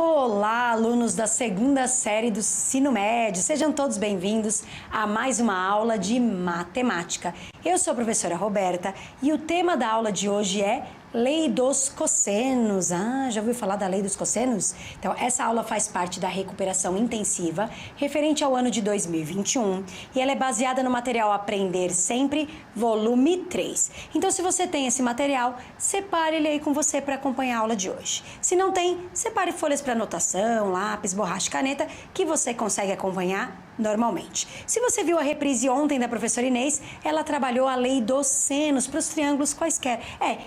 Olá, alunos da segunda série do ensino médio, sejam todos bem-vindos a mais uma aula de matemática. Eu sou a professora Roberta e o tema da aula de hoje é Lei dos Cossenos. Já ouviu falar da Lei dos Cossenos? Então, essa aula faz parte da recuperação intensiva referente ao ano de 2021 e ela é baseada no material Aprender Sempre, volume 3. Então, se você tem esse material, separe ele aí com você para acompanhar a aula de hoje. Se não tem, separe folhas para anotação, lápis, borracha e caneta, que você consegue acompanhar normalmente. Se você viu a reprise ontem da professora Inês, ela trabalhou a lei dos senos para os triângulos quaisquer.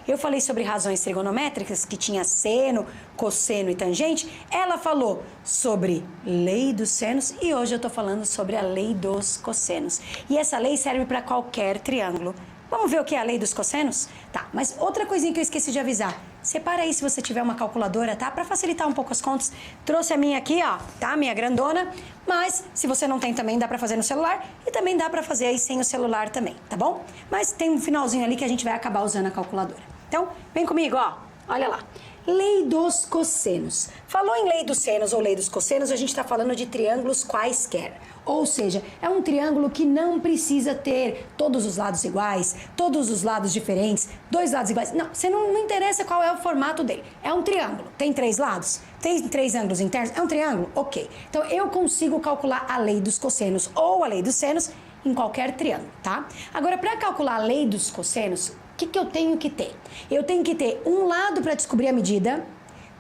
Eu falei sobre razões trigonométricas, que tinha seno, cosseno e tangente. Ela falou sobre lei dos senos e hoje eu estou falando sobre a lei dos cossenos. E essa lei serve para qualquer triângulo. Vamos ver o que é a lei dos cossenos? Tá, mas outra coisinha que eu esqueci de avisar. Separa aí se você tiver uma calculadora, tá? Para facilitar um pouco as contas. Trouxe a minha aqui, ó, tá? Minha grandona. Mas se você não tem também, dá para fazer no celular. E também dá para fazer aí sem o celular também, tá bom? Mas tem um finalzinho ali que a gente vai acabar usando a calculadora. Então, vem comigo, ó. Olha lá. Lei dos cossenos. Falou em lei dos senos ou lei dos cossenos, a gente está falando de triângulos quaisquer. Ou seja, é um triângulo que não precisa ter todos os lados iguais, todos os lados diferentes, dois lados iguais. Não, você não interessa qual é o formato dele. É um triângulo. Tem 3 lados? Tem 3 ângulos internos? É um triângulo? Ok. Então, eu consigo calcular a lei dos cossenos ou a lei dos senos em qualquer triângulo, tá? Agora, para calcular a lei dos cossenos, o que eu tenho que ter? Eu tenho que ter um lado para descobrir a medida,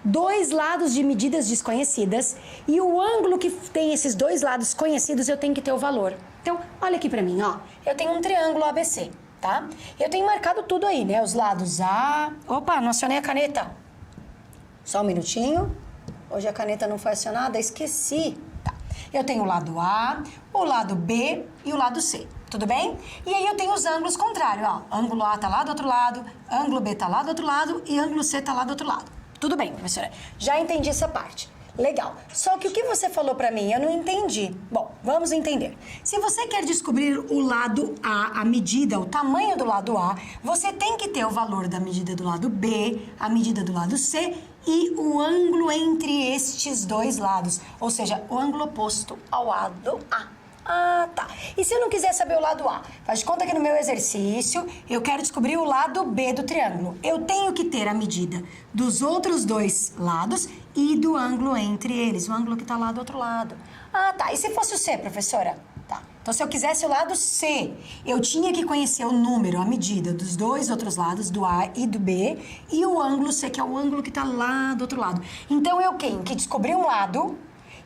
2 lados de medidas desconhecidas e o ângulo que tem esses 2 lados conhecidos eu tenho que ter o valor. Então, olha aqui para mim, ó. Eu tenho um triângulo ABC, tá? Eu tenho marcado tudo aí, né? Os lados A... Opa, não acionei a caneta. Só um minutinho. Hoje a caneta não foi acionada, esqueci. Tá. Eu tenho o lado A, o lado B e o lado C. Tudo bem? E aí eu tenho os ângulos contrários, ó. Ângulo A tá lá do outro lado, ângulo B tá lá do outro lado e ângulo C tá lá do outro lado. Tudo bem, professora. Já entendi essa parte. Legal. Só que o que você falou pra mim, eu não entendi. Bom, vamos entender. Se você quer descobrir o lado A, a medida, o tamanho do lado A, você tem que ter o valor da medida do lado B, a medida do lado C e o ângulo entre estes 2 lados. Ou seja, o ângulo oposto ao lado A. Tá. E se eu não quiser saber o lado A? Faz de conta que no meu exercício eu quero descobrir o lado B do triângulo. Eu tenho que ter a medida dos outros 2 lados e do ângulo entre eles, o ângulo que está lá do outro lado. Tá. E se fosse o C, professora? Tá. Então, se eu quisesse o lado C, eu tinha que conhecer o número, a medida dos 2 outros lados, do A e do B, e o ângulo C, que é o ângulo que está lá do outro lado. Então, eu tenho que descobrir um lado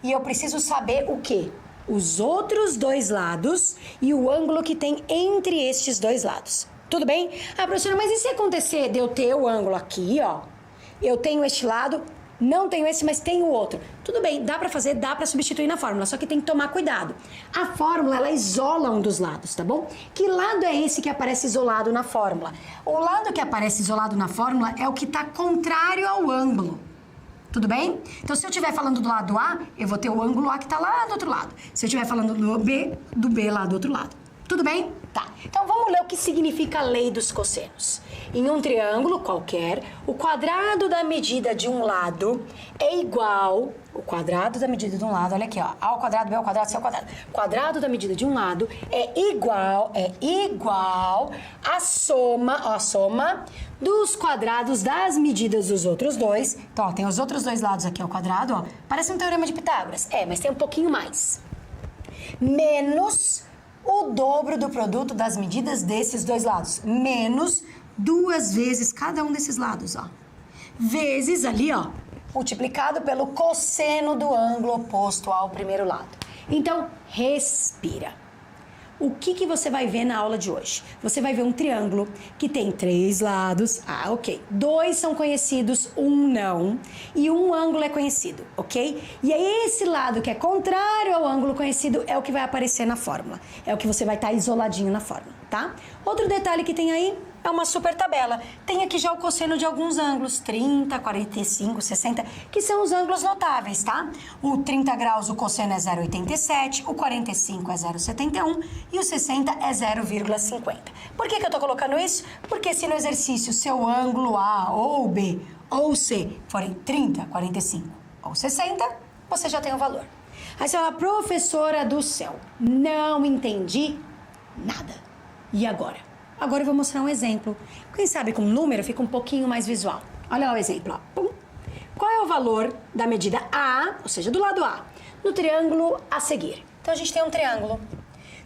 e eu preciso saber o quê? Os outros 2 lados e o ângulo que tem entre estes 2 lados. Tudo bem? Professora, mas e se acontecer de eu ter o ângulo aqui, ó? Eu tenho este lado, não tenho esse, mas tenho o outro. Tudo bem, dá pra fazer, dá pra substituir na fórmula, só que tem que tomar cuidado. A fórmula, ela isola um dos lados, tá bom? Que lado é esse que aparece isolado na fórmula? O lado que aparece isolado na fórmula é o que tá contrário ao ângulo. Tudo bem? Então, se eu estiver falando do lado A, eu vou ter o ângulo A que está lá do outro lado. Se eu estiver falando do B lá do outro lado. Tudo bem? Tá. Então, vamos ler o que significa a lei dos cossenos. Em um triângulo qualquer, o quadrado da medida de um lado é igual... O quadrado da medida de um lado, olha aqui, ó. A ao quadrado, B ao quadrado, C ao quadrado. O quadrado da medida de um lado é igual à soma dos quadrados das medidas dos outros 2. Então, ó, tem os outros 2 lados aqui ao quadrado, ó. Parece um teorema de Pitágoras. Mas tem um pouquinho mais. Menos o dobro do produto das medidas desses 2 lados. Menos 2 vezes cada um desses lados, ó. Vezes ali, ó. Multiplicado pelo cosseno do ângulo oposto ao primeiro lado. Então, respira. O que você vai ver na aula de hoje? Você vai ver um triângulo que tem 3 lados. Ok. 2 são conhecidos, 1 não. E um ângulo é conhecido, ok? E aí esse lado que é contrário ao ângulo conhecido é o que vai aparecer na fórmula. É o que você vai estar isoladinho na fórmula, tá? Outro detalhe que tem aí é uma super tabela. Tem aqui já o cosseno de alguns ângulos, 30, 45, 60, que são os ângulos notáveis, tá? O 30 graus, o cosseno é 0,87, o 45 é 0,71 e o 60 é 0,50. Por que eu tô colocando isso? Porque se no exercício seu ângulo A ou B ou C forem 30, 45 ou 60, você já tem o valor. Aí você fala, professora do céu, não entendi nada. E agora? Agora eu vou mostrar um exemplo. Quem sabe com número fica um pouquinho mais visual. Olha o exemplo, ó. Pum. Qual é o valor da medida A, ou seja, do lado A, no triângulo a seguir? Então a gente tem um triângulo.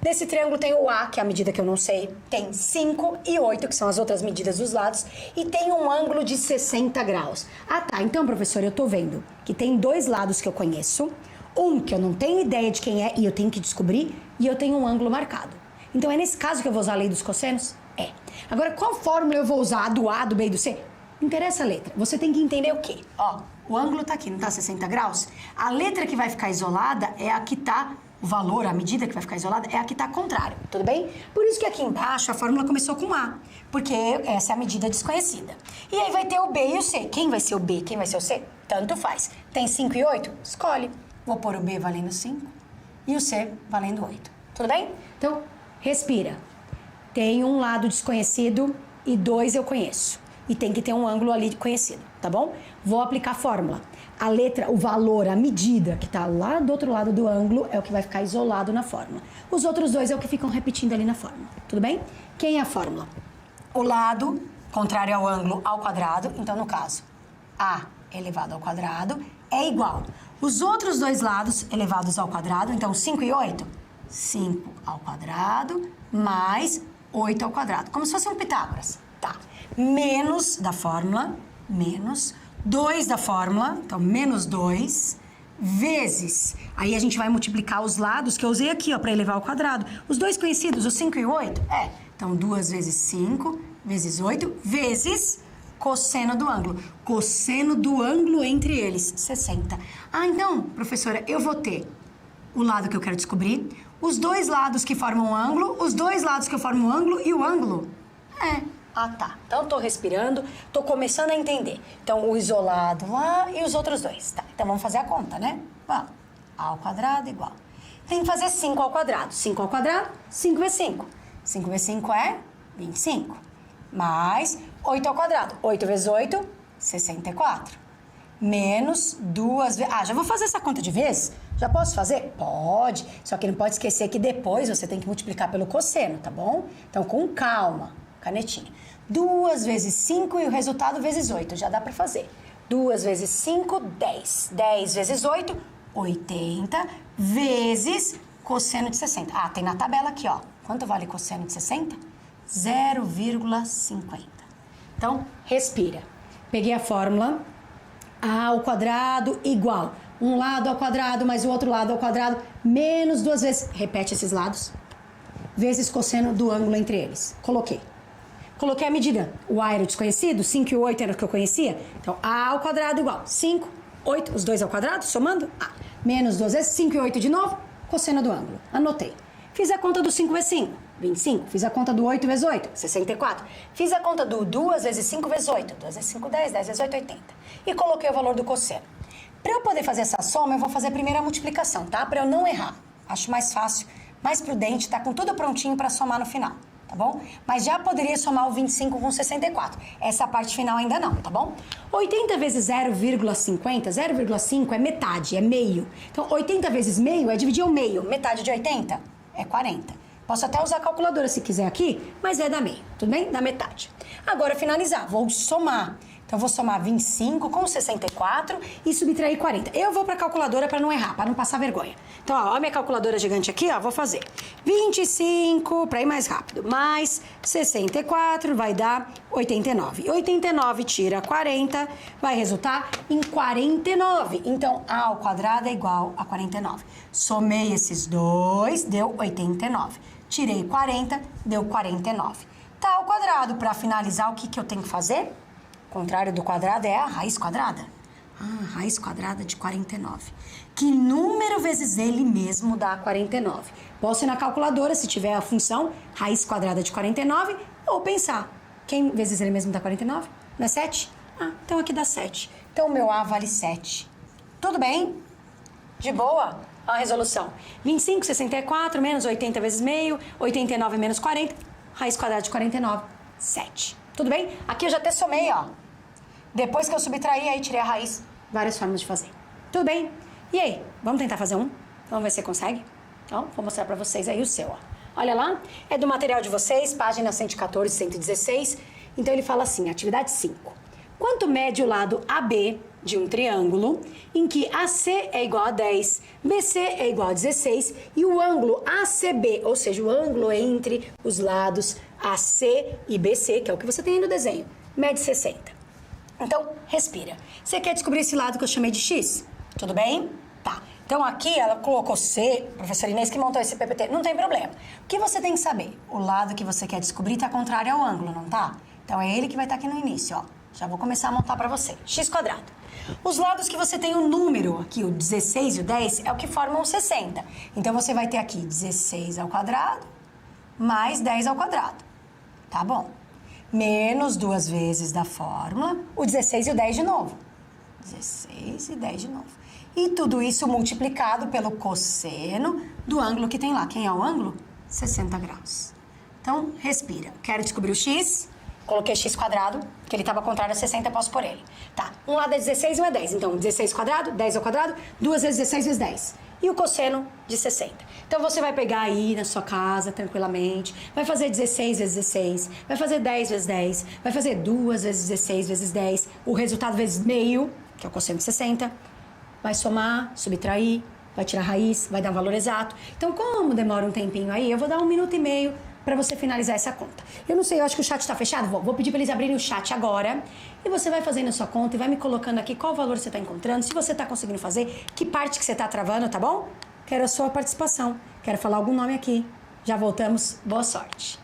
Nesse triângulo tem o A, que é a medida que eu não sei, tem 5 e 8, que são as outras medidas dos lados, e tem um ângulo de 60 graus. Ah tá, então professor, eu tô vendo que tem dois lados que eu conheço, um que eu não tenho ideia de quem é e eu tenho que descobrir, e eu tenho um ângulo marcado. Então é nesse caso que eu vou usar a lei dos cossenos? É. Agora, qual fórmula eu vou usar? A do A, do B e do C? Não interessa a letra. Você tem que entender o quê? Ó, o ângulo tá aqui, não tá 60 graus? A letra que vai ficar isolada é a que tá... O valor, a medida que vai ficar isolada, é a que tá contrário, tudo bem? Por isso que aqui embaixo a fórmula começou com A, porque essa é a medida desconhecida. E aí vai ter o B e o C. Quem vai ser o B, quem vai ser o C? Tanto faz. Tem 5 e 8? Escolhe. Vou pôr o B valendo 5 e o C valendo 8. Tudo bem? Então, respira. Tem um lado desconhecido e dois eu conheço. E tem que ter um ângulo ali conhecido, tá bom? Vou aplicar a fórmula. A letra, o valor, a medida que tá lá do outro lado do ângulo é o que vai ficar isolado na fórmula. Os outros dois é o que ficam repetindo ali na fórmula, tudo bem? Quem é a fórmula? O lado contrário ao ângulo ao quadrado, então no caso, A elevado ao quadrado é igual. Os outros dois lados elevados ao quadrado, então 5 e 8, 5 ao quadrado mais 8 ao quadrado, como se fosse um Pitágoras, tá? Menos da fórmula, menos 2 da fórmula, então menos 2, vezes, aí a gente vai multiplicar os lados que eu usei aqui, ó, para elevar ao quadrado. Os dois conhecidos, o 5 e o 8, então 2 vezes 5, vezes 8, vezes cosseno do ângulo. Cosseno do ângulo entre eles, 60. Ah, então, professora, eu vou ter o lado que eu quero descobrir, os dois lados que formam um ângulo, os dois lados que formam um ângulo e o ângulo. Ah, tá. Então, tô respirando, tô começando a entender. Então, o isolado lá e os outros dois. Tá, então vamos fazer a conta, né? Vamos. A ao quadrado igual. Tem que fazer 5 ao quadrado. 5 ao quadrado, 5 vezes 5. 5 vezes 5 é 25. Mais 8 ao quadrado. 8 vezes 8, 64. Menos 2 vezes... Ah, já vou fazer essa conta de vezes? Já posso fazer? Pode. Só que não pode esquecer que depois você tem que multiplicar pelo cosseno, tá bom? Então, com calma. Canetinha. 2 vezes 5 e o resultado vezes 8. Já dá pra fazer. 2 vezes 5, 10. 10 vezes 8, 80. Vezes cosseno de 60. Ah, tem na tabela aqui, ó. Quanto vale cosseno de 60? 0,50. Então, respira. Peguei a fórmula. A ao quadrado igual. Um lado ao quadrado mais o outro lado ao quadrado. Menos 2 vezes. Repete esses lados. Vezes cosseno do ângulo entre eles. Coloquei. Coloquei a medida. O A era o desconhecido, 5 e 8 era o que eu conhecia. Então, A ao quadrado igual 5, 8, os dois ao quadrado, somando A. Menos 2 vezes 5 e 8 de novo, cosseno do ângulo. Anotei. Fiz a conta do 5 vezes 5, 25. Fiz a conta do 8 vezes 8, 64. Fiz a conta do 2 vezes 5 vezes 8, 2 vezes 5, 10, 10 vezes 8, 80. E coloquei o valor do cosseno. Para eu poder fazer essa soma, eu vou fazer primeiro a multiplicação, tá? Para eu não errar. Acho mais fácil, mais prudente, tá com tudo prontinho para somar no final. Tá bom? Mas já poderia somar o 25 com 64. Essa parte final ainda não, tá bom? 80 vezes 0,50, 0,5 é metade, é meio. Então, 80 vezes meio é dividir o meio. Metade de 80 é 40. Posso até usar a calculadora se quiser aqui, mas é da meio, tudo bem? Da metade. Agora, finalizar, vou somar. Então, vou somar 25 com 64 e subtrair 40. Eu vou para a calculadora para não errar, para não passar vergonha. Então, ó, a minha calculadora gigante aqui, ó, vou fazer 25, para ir mais rápido, mais 64 vai dar 89. 89 tira 40, vai resultar em 49. Então, A ao quadrado é igual a 49. Somei esses dois, deu 89. Tirei 40, deu 49. Tá ao quadrado. Para finalizar, o que eu tenho que fazer? O contrário do quadrado é a raiz quadrada. Ah, raiz quadrada de 49. Que número vezes ele mesmo dá 49? Posso ir na calculadora, se tiver a função raiz quadrada de 49, ou pensar, quem vezes ele mesmo dá 49? Não é 7? Ah, então aqui dá 7. Então o meu A vale 7. Tudo bem? De boa? A resolução. 25, 64, menos 80 vezes meio, 89 menos 40, raiz quadrada de 49, 7. Tudo bem? Aqui eu já até somei, ó. Depois que eu subtraí, aí tirei a raiz. Várias formas de fazer. Tudo bem? E aí, vamos tentar fazer um? Vamos ver se você consegue? Então, vou mostrar pra vocês aí o seu, ó. Olha lá, é do material de vocês, página 114, 116. Então, ele fala assim, atividade 5. Quanto mede o lado AB de um triângulo em que AC é igual a 10, BC é igual a 16 e o ângulo ACB, ou seja, o ângulo entre os lados AC e BC, que é o que você tem aí no desenho, mede 60. Então, respira. Você quer descobrir esse lado que eu chamei de X? Tudo bem? Tá. Então, aqui ela colocou C, professora Inês que montou esse PPT. Não tem problema. O que você tem que saber? O lado que você quer descobrir está contrário ao ângulo, não tá? Então, é ele que vai estar aqui no início, ó. Já vou começar a montar para você. X quadrado. Os lados que você tem o número aqui, o 16 e o 10, é o que formam o 60. Então, você vai ter aqui 16 ao quadrado mais 10 ao quadrado. Tá bom? Menos 2 vezes da fórmula, o 16 e o 10 de novo. 16 e 10 de novo. E tudo isso multiplicado pelo cosseno do ângulo que tem lá. Quem é o ângulo? 60 graus. Então, respira. Quero descobrir o x. Coloquei x quadrado, que ele estava contrário a 60, posso pôr ele. Tá, um lado é 16 e um é 10. Então, 16 quadrado, 10 ao quadrado, 2 vezes 16 vezes 10. E o cosseno de 60. Então, você vai pegar aí na sua casa, tranquilamente, vai fazer 16 vezes 16, vai fazer 10 vezes 10, vai fazer 2 vezes 16 vezes 10, o resultado vezes meio, que é o cosseno de 60, vai somar, subtrair, vai tirar a raiz, vai dar um valor exato. Então, como demora um tempinho aí, eu vou dar 1 minuto e meio para você finalizar essa conta. Eu não sei, eu acho que o chat está fechado. Vou pedir para eles abrirem o chat agora. E você vai fazendo a sua conta e vai me colocando aqui qual valor você está encontrando, se você está conseguindo fazer, que parte que você está travando, tá bom? Quero a sua participação. Quero falar algum nome aqui. Já voltamos. Boa sorte.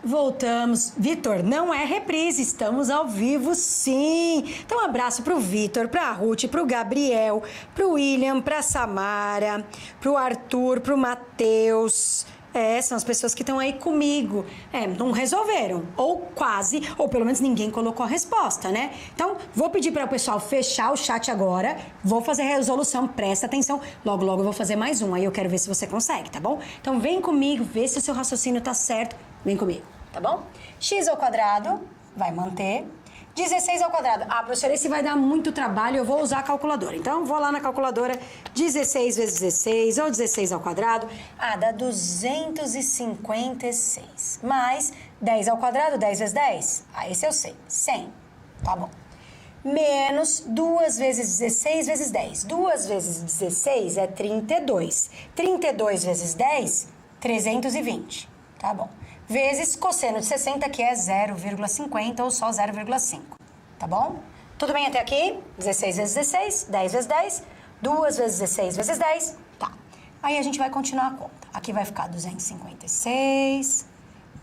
Voltamos. Vitor, não é reprise, estamos ao vivo sim. Então, um abraço pro Vitor, pra Ruth, pro Gabriel, pro William, pra Samara, pro Arthur, pro Matheus. São as pessoas que estão aí comigo. Não resolveram, ou quase, ou pelo menos ninguém colocou a resposta, né? Então, vou pedir para o pessoal fechar o chat agora. Vou fazer a resolução, presta atenção. Logo, logo eu vou fazer mais um, aí eu quero ver se você consegue, tá bom? Então, vem comigo, vê se o seu raciocínio tá certo. Vem comigo, tá bom? X ao quadrado, vai manter. 16 ao quadrado. Ah, professora, esse vai dar muito trabalho, eu vou usar a calculadora. Então, vou lá na calculadora, 16 vezes 16, ou 16 ao quadrado. Ah, dá 256. Mais 10 ao quadrado, 10 vezes 10. Ah, esse eu sei, 100. Tá bom. Menos 2 vezes 16 vezes 10. 2 vezes 16 é 32. 32 vezes 10, 320. Tá bom. Vezes cosseno de 60, que é 0,50 ou só 0,5, tá bom? Tudo bem até aqui? 16 vezes 16, 10 vezes 10, 2 vezes 16 vezes 10, tá. Aí a gente vai continuar a conta. Aqui vai ficar 256,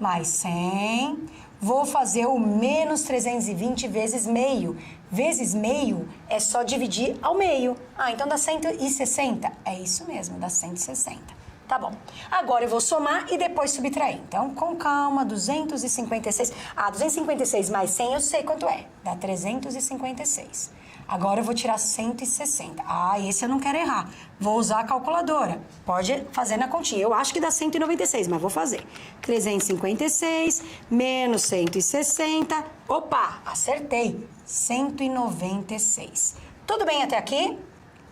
mais 100. Vou fazer o menos 320 vezes meio. Vezes meio é só dividir ao meio. Ah, então dá 160. É isso mesmo, dá 160. Tá bom. Agora eu vou somar e depois subtrair. Então, com calma, 256. Ah, 256 mais 100 eu sei quanto é. Dá 356. Agora eu vou tirar 160. Ah, esse eu não quero errar. Vou usar a calculadora. Pode fazer na continha. Eu acho que dá 196, mas vou fazer. 356 menos 160. Opa, acertei. 196. Tudo bem até aqui?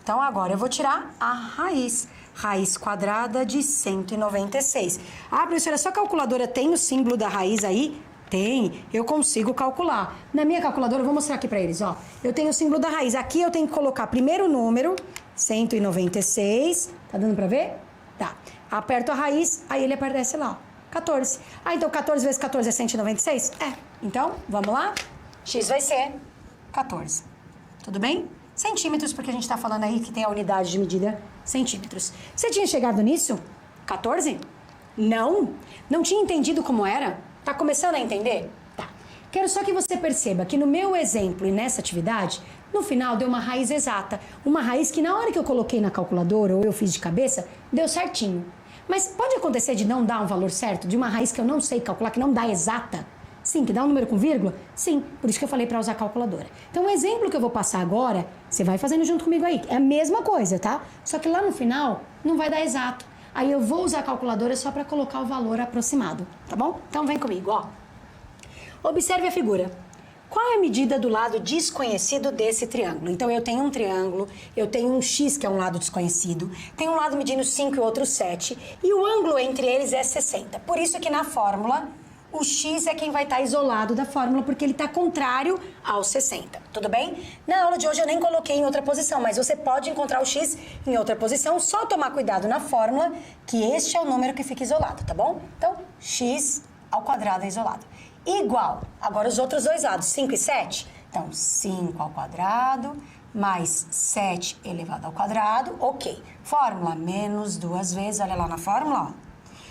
Então, agora eu vou tirar a raiz. Raiz quadrada de 196. Ah, professora, sua calculadora tem o símbolo da raiz aí? Tem, eu consigo calcular. Na minha calculadora, eu vou mostrar aqui pra eles, ó. Eu tenho o símbolo da raiz. Aqui eu tenho que colocar primeiro o número, 196. Tá dando pra ver? Tá. Aperto a raiz, aí ele aparece lá, ó, 14. Ah, então 14 vezes 14 é 196? É. Então, vamos lá? X vai ser 14. Tudo bem? Centímetros, porque a gente tá falando aí que tem a unidade de medida centímetros. Você tinha chegado nisso? 14? Não? Não tinha entendido como era? Tá começando a entender? Tá. Quero só que você perceba que no meu exemplo e nessa atividade, no final deu uma raiz exata. Uma raiz que na hora que eu coloquei na calculadora ou eu fiz de cabeça, deu certinho. Mas pode acontecer de não dar um valor certo? De uma raiz que eu não sei calcular, que não dá exata? Sim, que dá um número com vírgula? Sim, por isso que eu falei para usar a calculadora. Então, o exemplo que eu vou passar agora, você vai fazendo junto comigo aí. É a mesma coisa, tá? Só que lá no final, não vai dar exato. Aí eu vou usar a calculadora só para colocar o valor aproximado, tá bom? Então, vem comigo, ó. Observe a figura. Qual é a medida do lado desconhecido desse triângulo? Então, eu tenho um triângulo, eu tenho um X, que é um lado desconhecido, tem um lado medindo 5 e o outro 7, e o ângulo entre eles é 60. Por isso que na fórmula, o X é quem vai estar isolado da fórmula, porque ele está contrário ao 60, tudo bem? Na aula de hoje eu nem coloquei em outra posição, mas você pode encontrar o X em outra posição, só tomar cuidado na fórmula, que este é o número que fica isolado, tá bom? Então, X ao quadrado é isolado. Igual, agora os outros dois lados, 5 e 7, então 5 ao quadrado mais 7 elevado ao quadrado, ok. Fórmula, menos 2 vezes, olha lá na fórmula, ó.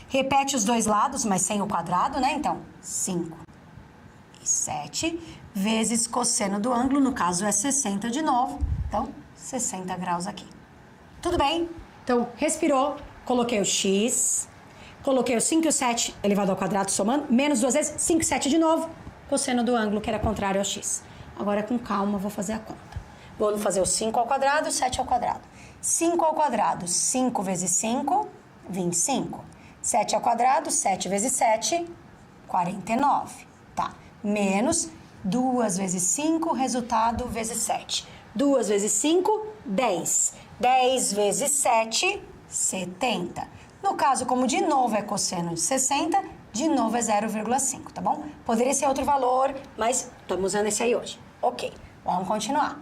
Repete os dois lados, mas sem o quadrado, né? Então, 5 e 7 vezes cosseno do ângulo, no caso é 60 de novo. Então, 60 graus aqui. Tudo bem? Então, respirou, coloquei o X, coloquei o 5 e o 7 elevado ao quadrado somando, menos 2 vezes, 5 e 7 de novo, cosseno do ângulo, que era contrário ao X. Agora, com calma, vou fazer a conta. Vou fazer o 5 ao quadrado, 7 ao quadrado. 5 ao quadrado, 5 vezes 5, 25. 7 ao quadrado, 7 vezes 7, 49, tá? Menos 2 vezes 5, resultado vezes 7. 2 vezes 5, 10. 10 vezes 7, 70. No caso, como de novo é cosseno de 60, de novo é 0,5, tá bom? Poderia ser outro valor, mas estamos usando esse aí hoje. Ok, vamos continuar.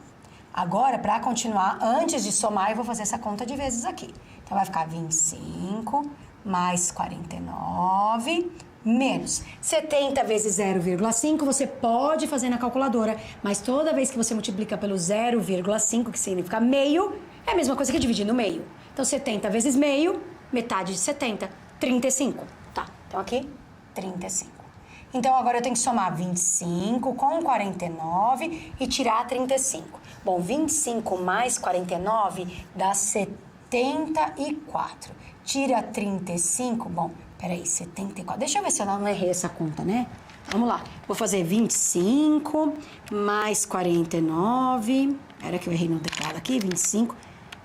Agora, para continuar, antes de somar, eu vou fazer essa conta de vezes aqui. Então, vai ficar 25... mais 49, menos 70 vezes 0,5, você pode fazer na calculadora, mas toda vez que você multiplica pelo 0,5, que significa meio, é a mesma coisa que dividir no meio. Então, 70 vezes meio, metade de 70, 35. Tá, então aqui, 35. Então, agora eu tenho que somar 25 com 49 e tirar 35. Bom, 25 mais 49 dá 74. Tira 35, bom, peraí, 74. Deixa eu ver se eu não errei essa conta, né? Vamos lá. Vou fazer 25 mais 49. Pera que eu errei no teclado aqui. 25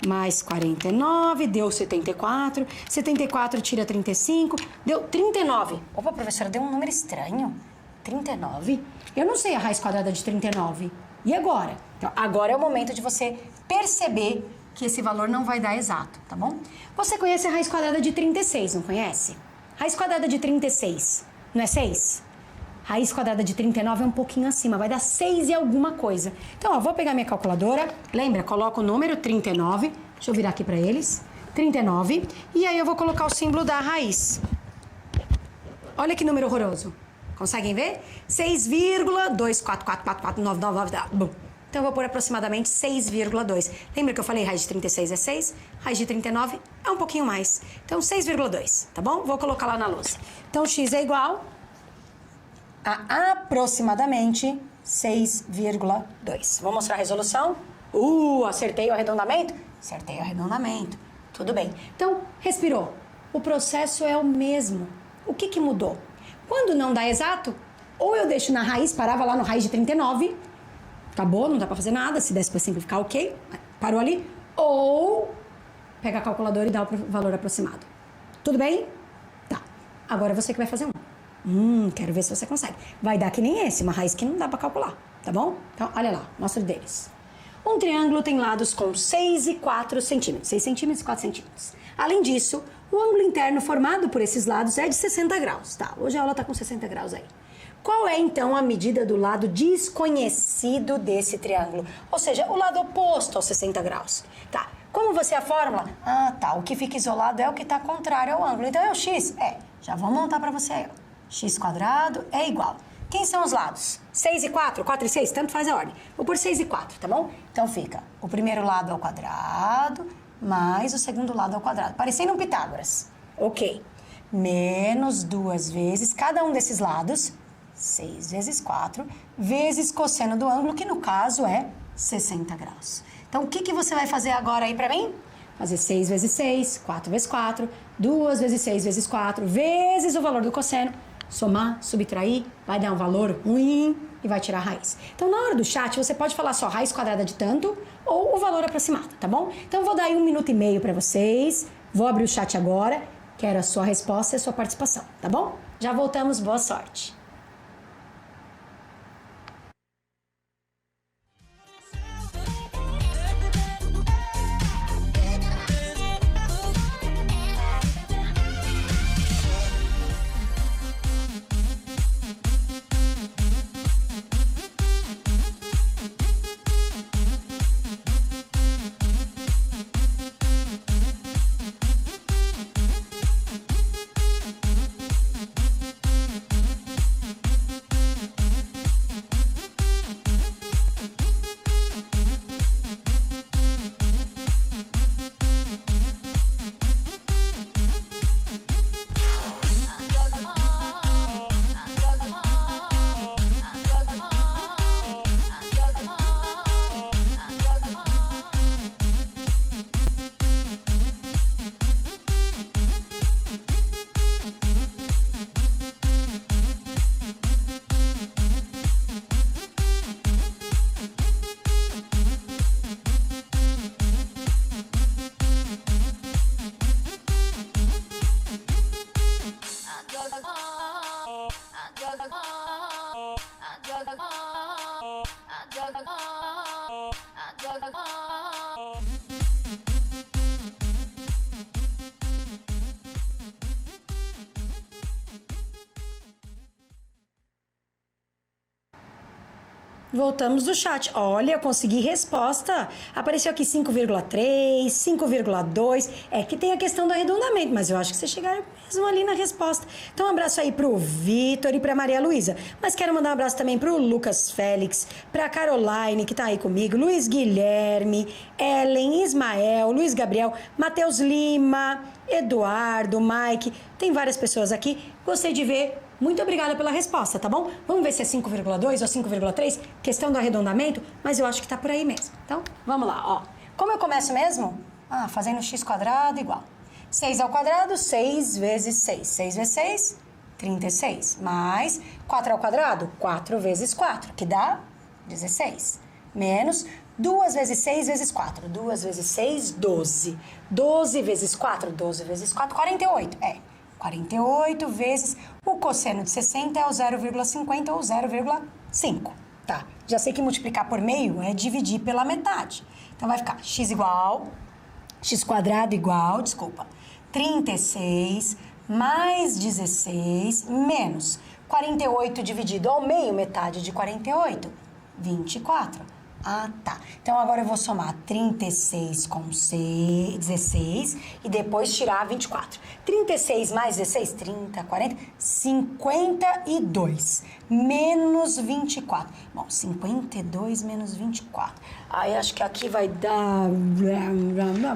mais 49, deu 74. 74 tira 35, deu 39. Opa, professora, deu um número estranho. 39? Eu não sei a raiz quadrada de 39. E agora? Então, agora é o momento de você perceber que esse valor não vai dar exato, tá bom? Você conhece a raiz quadrada de 36, não conhece? Raiz quadrada de 36, não é 6? Raiz quadrada de 39 é um pouquinho acima, vai dar 6 e alguma coisa. Então, ó, vou pegar minha calculadora, lembra? Coloco o número 39, deixa eu virar aqui pra eles, 39, e aí eu vou colocar o símbolo da raiz. Olha que número horroroso. Conseguem ver? 6,244449999. Então, eu vou pôr aproximadamente 6,2. Lembra que eu falei raiz de 36 é 6? Raiz de 39 é um pouquinho mais. Então, 6,2, tá bom? Vou colocar lá na lousa. Então, x é igual a aproximadamente 6,2. Vou mostrar a resolução? Acertei o arredondamento? Acertei o arredondamento. Tudo bem. Então, respirou. O processo é o mesmo. O que mudou? Quando não dá exato, ou eu deixo na raiz, parava lá no raiz de 39... acabou, não dá pra fazer nada, se desse pra simplificar, ok, parou ali. Ou pega a calculadora e dá o valor aproximado. Tudo bem? Tá. Agora você que vai fazer um. Quero ver se você consegue. Vai dar que nem esse, uma raiz que não dá pra calcular, tá bom? Então, olha lá, mostra deles. Um triângulo tem lados com 6 e 4 centímetros. 6 centímetros e 4 centímetros. Além disso, o ângulo interno formado por esses lados é de 60 graus, tá? Hoje a aula tá com 60 graus aí. Qual é, então, a medida do lado desconhecido desse triângulo? Ou seja, o lado oposto aos 60 graus. Tá. Como você é a fórmula? Ah, tá. O que fica isolado é o que está contrário ao ângulo. Então, é o x? Já vou montar para você aí, ó. X quadrado é igual. Quem são os lados? 6 e 4, 4 e 6, tanto faz a ordem. Vou pôr 6 e 4, tá bom? Então, fica o primeiro lado ao quadrado, mais o segundo lado ao quadrado. Parecendo um Pitágoras. Ok. Menos 2 vezes cada um desses lados, 6 vezes 4, vezes cosseno do ângulo, que no caso é 60 graus. Então, o que você vai fazer agora aí pra mim? Fazer 6 vezes 6, 4 vezes 4, 2 vezes 6 vezes 4, vezes o valor do cosseno. Somar, subtrair, vai dar um valor ruim e vai tirar a raiz. Então, na hora do chat, você pode falar só raiz quadrada de tanto ou o valor aproximado, tá bom? Então, eu vou dar aí 1 minuto e meio pra vocês. Vou abrir o chat agora. Quero a sua resposta e a sua participação, tá bom? Já voltamos, boa sorte. Voltamos do chat. Olha, eu consegui resposta. Apareceu aqui 5,3, 5,2. É que tem a questão do arredondamento, mas eu acho que vocês chegaram mesmo ali na resposta. Então, um abraço aí pro Vitor e pra Maria Luísa. Mas quero mandar um abraço também pro Lucas Félix, pra Caroline, que tá aí comigo, Luiz Guilherme, Ellen, Ismael, Luiz Gabriel, Matheus Lima, Eduardo, Mike. Tem várias pessoas aqui. Gostei de ver. Muito obrigada pela resposta, tá bom? Vamos ver se é 5,2 ou 5,3, questão do arredondamento, mas eu acho que tá por aí mesmo. Então, vamos lá, ó. Como eu começo mesmo? Fazendo x quadrado igual. 6 ao quadrado, 6 vezes 6. 6 vezes 6, 36. Mais 4 ao quadrado, 4 vezes 4, que dá 16. Menos 2 vezes 6 vezes 4. 2 vezes 6, 12. 12 vezes 4, 12 vezes 4, 48. 48 vezes o cosseno de 60 é o 0,50 ou 0,5, tá? Já sei que multiplicar por meio é dividir pela metade. Então, vai ficar x quadrado igual, 36 mais 16 menos 48 dividido ao meio, metade de 48, 24. Tá. Então, agora eu vou somar 36 com 16 e depois tirar 24. 36 mais 16, 30, 40, 52 menos 24. Bom, 52 menos 24. Aí, acho que aqui vai dar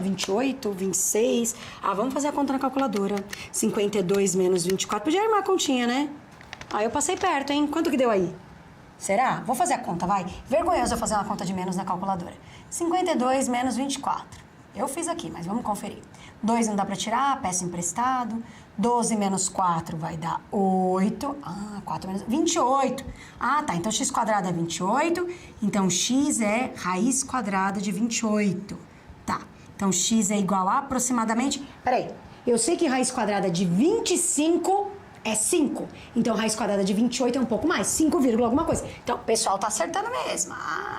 28, 26. Vamos fazer a conta na calculadora. 52 menos 24. Podia armar a continha, né? Eu passei perto, hein? Quanto que deu aí? Será? Vou fazer a conta, vai. Vergonhoso eu fazer uma conta de menos na calculadora. 52 menos 24. Eu fiz aqui, mas vamos conferir. 2 não dá para tirar, peço emprestado. 12 menos 4 vai dar 8. 4 menos 28. Tá. Então x quadrado é 28. Então x é raiz quadrada de 28. Tá. Então x é igual a aproximadamente... Peraí. Eu sei que raiz quadrada de 25 é 5. Então raiz quadrada de 28 é um pouco mais. 5, alguma coisa. Então o pessoal tá acertando mesmo.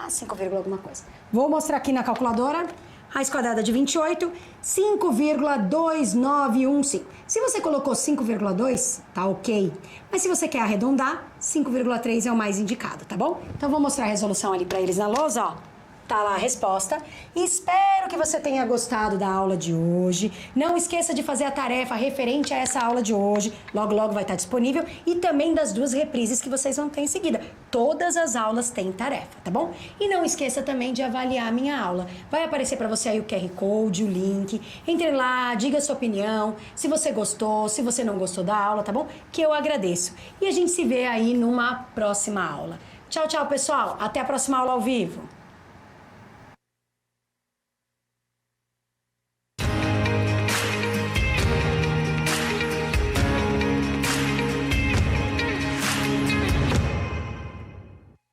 5, alguma coisa. Vou mostrar aqui na calculadora. Raiz quadrada de 28, 5,2915. Se você colocou 5,2, tá ok. Mas se você quer arredondar, 5,3 é o mais indicado, tá bom? Então, vou mostrar a resolução ali pra eles na lousa, ó. Tá lá a resposta. Espero que você tenha gostado da aula de hoje. Não esqueça de fazer a tarefa referente a essa aula de hoje. Logo, logo vai estar disponível. E também das 2 reprises que vocês vão ter em seguida. Todas as aulas têm tarefa, tá bom? E não esqueça também de avaliar a minha aula. Vai aparecer para você aí o QR Code, o link. Entre lá, diga a sua opinião. Se você gostou, se você não gostou da aula, tá bom? Que eu agradeço. E a gente se vê aí numa próxima aula. Tchau, tchau, pessoal. Até a próxima aula ao vivo.